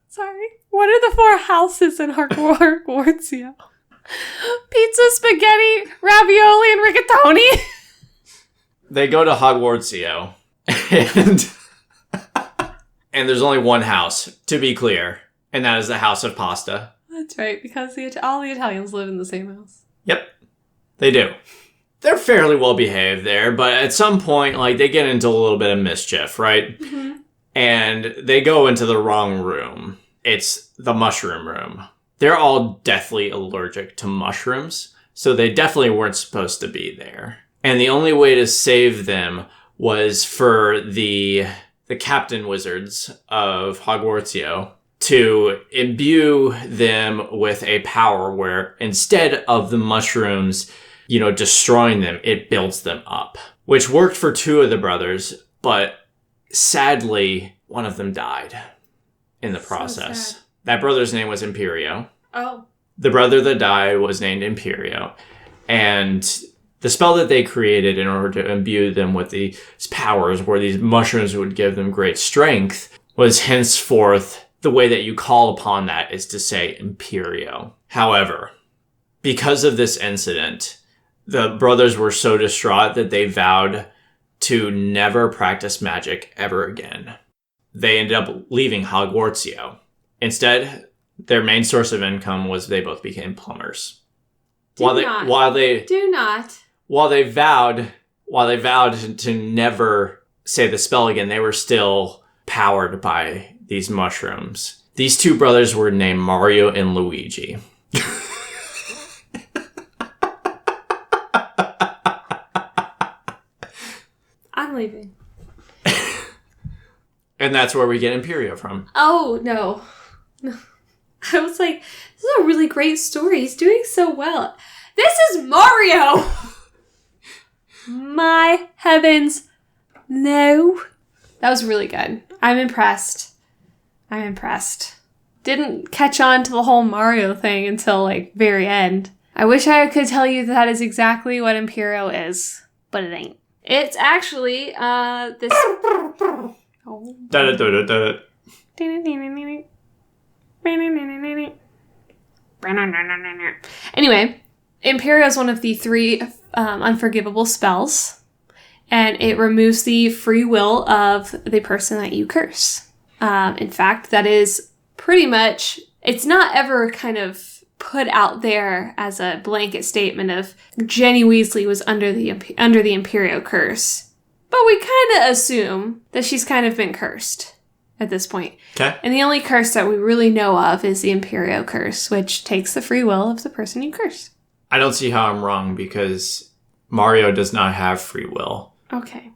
Sorry. What are the four houses in Hogwartsio? Pizza, spaghetti, ravioli, and rigatoni. They go to Hogwartsio, and there's only one house, to be clear, and that is the House of Pasta. That's right, because all the Italians live in the same house. Yep, they do. They're fairly well behaved there, but at some point, like, they get into a little bit of mischief, right? Mm-hmm. And they go into the wrong room. It's the mushroom room. They're all deathly allergic to mushrooms, so they definitely weren't supposed to be there. And the only way to save them was for the captain wizards of Hogwarts to imbue them with a power where instead of the mushrooms, destroying them, it builds them up. Which worked for two of the brothers, but sadly, one of them died in the process. So that brother's name was Imperio. Oh. The brother that died was named Imperio. And the spell that they created in order to imbue them with these powers where these mushrooms would give them great strength was henceforth the way that you call upon that is to say Imperio. However, because of this incident, the brothers were so distraught that they vowed to never practice magic ever again. They ended up leaving Hogwarts. Instead, their main source of income was they both became plumbers. While they vowed to never say the spell again, they were still powered by these mushrooms. These two brothers were named Mario and Luigi. I'm leaving. And that's where we get Imperio from. Oh, no. I was like, this is a really great story. He's doing so well. This is Mario! My heavens. No. That was really good. I'm impressed. Didn't catch on to the whole Mario thing until, very end. I wish I could tell you that is exactly what Imperio is, but it ain't. It's actually, this... Oh. Anyway, Imperio is one of the 3 unforgivable spells, and it removes the free will of the person that you curse. In fact, that is pretty much, it's not ever kind of put out there as a blanket statement of Jenny Weasley was under the Imperio curse. But we kind of assume that she's kind of been cursed at this point. Okay. And the only curse that we really know of is the Imperio curse, which takes the free will of the person you curse. I don't see how I'm wrong because Mario does not have free will. Okay.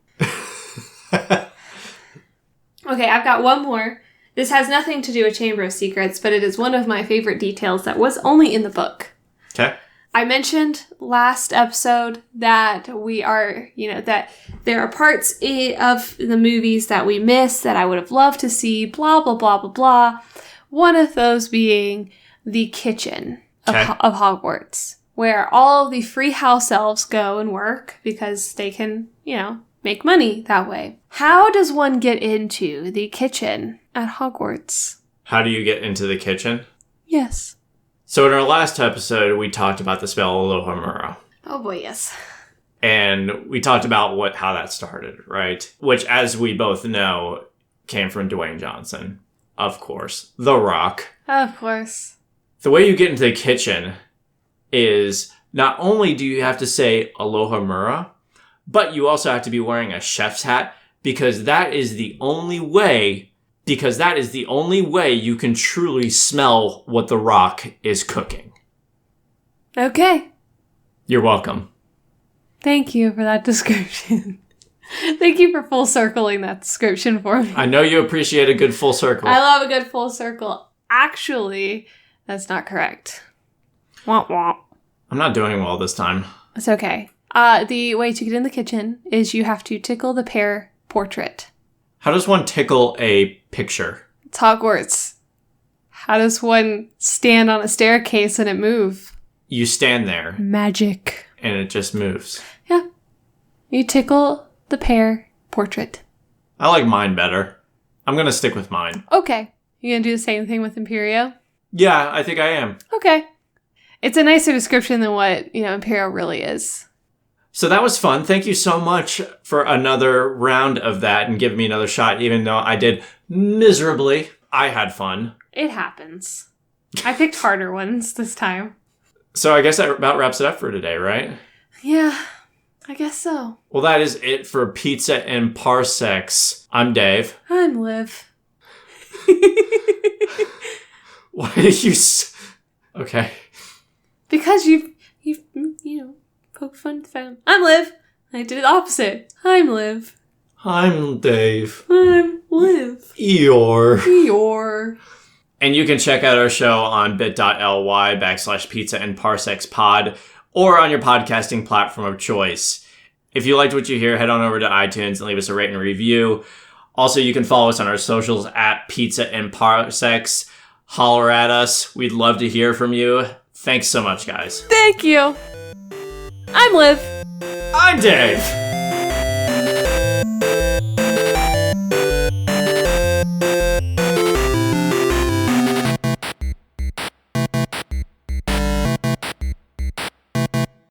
Okay, I've got one more. This has nothing to do with Chamber of Secrets, but it is one of my favorite details that was only in the book. Okay. I mentioned last episode that that there are parts of the movies that we miss that I would have loved to see, blah, blah, blah, blah, blah. One of those being the kitchen of Hogwarts, where all of the free house elves go and work because they can, make money that way. How does one get into the kitchen at Hogwarts? How do you get into the kitchen? Yes. So in our last episode, we talked about the spell Alohomora. Oh boy, yes. And we talked about how that started, right? Which, as we both know, came from Dwayne Johnson. Of course. The Rock. Of course. The way you get into the kitchen is not only do you have to say Alohomora, but you also have to be wearing a chef's hat because that is the only way you can truly smell what the Rock is cooking. Okay. You're welcome. Thank you for that description. Thank you for full circling that description for me. I know you appreciate a good full circle. I love a good full circle. Actually, that's not correct. Womp womp. I'm not doing well this time. It's okay. The way to get in the kitchen is you have to tickle the pear portrait. How does one tickle a picture? It's Hogwarts. How does one stand on a staircase and it move? You stand there. Magic. And it just moves. Yeah. You tickle the pear portrait. I like mine better. I'm going to stick with mine. Okay. You going to do the same thing with Imperio? Yeah, I think I am. Okay. It's a nicer description than what, Imperio really is. So that was fun. Thank you so much for another round of that and giving me another shot, even though I did miserably. I had fun. It happens. I picked harder ones this time. So I guess that about wraps it up for today, right? Yeah, I guess so. Well, that is it for Pizza and Parsecs. I'm Dave. I'm Liv. Why did you... Okay. Because you've poked fun at them. I'm Liv. I did the opposite. I'm Liv. I'm Dave. I'm Liv. Eeyore. And you can check out our show on bit.ly/pizza and parsecs pod or on your podcasting platform of choice. If you liked what you hear, head on over to iTunes and leave us a rate and review. Also, you can follow us on our socials at Pizza and Parsecs. Holler at us. We'd love to hear from you. Thanks so much, guys. Thank you. I'm Liv. I'm Dave.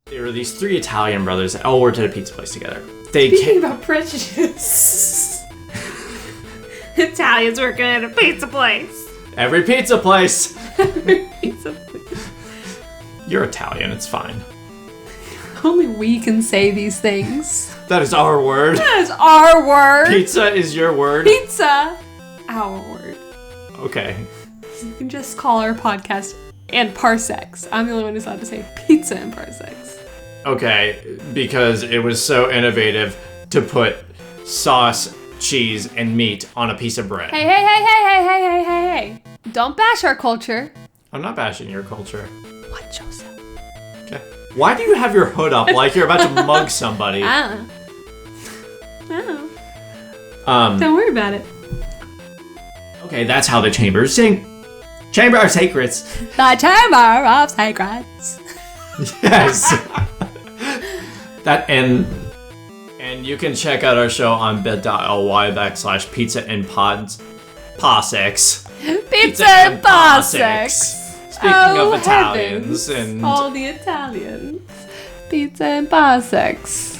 There were these three Italian brothers that all worked at a pizza place together. Speaking about prejudice. Italians working at a pizza place. Every pizza place. Every pizza place. You're Italian, it's fine. Only we can say these things. That is our word. That is our word. Pizza is your word. Pizza, our word. Okay. You can just call our podcast and Parsecs. I'm the only one who's allowed to say pizza and Parsecs. Okay, because it was so innovative to put sauce, cheese, and meat on a piece of bread. Hey. Don't bash our culture. I'm not bashing your culture. What, Joseph? Okay. Why do you have your hood up like you're about to mug somebody? I don't know. Don't worry about it. Okay, that's how the chambers sing. Chamber of Secrets. The Chamber of Secrets. Yes. That and you can check out our show on bit.ly/pizza and Parsecs. Pizza and Parsecs. Speaking of Italians heavens. and all the Italians. Pizza and Parsecs.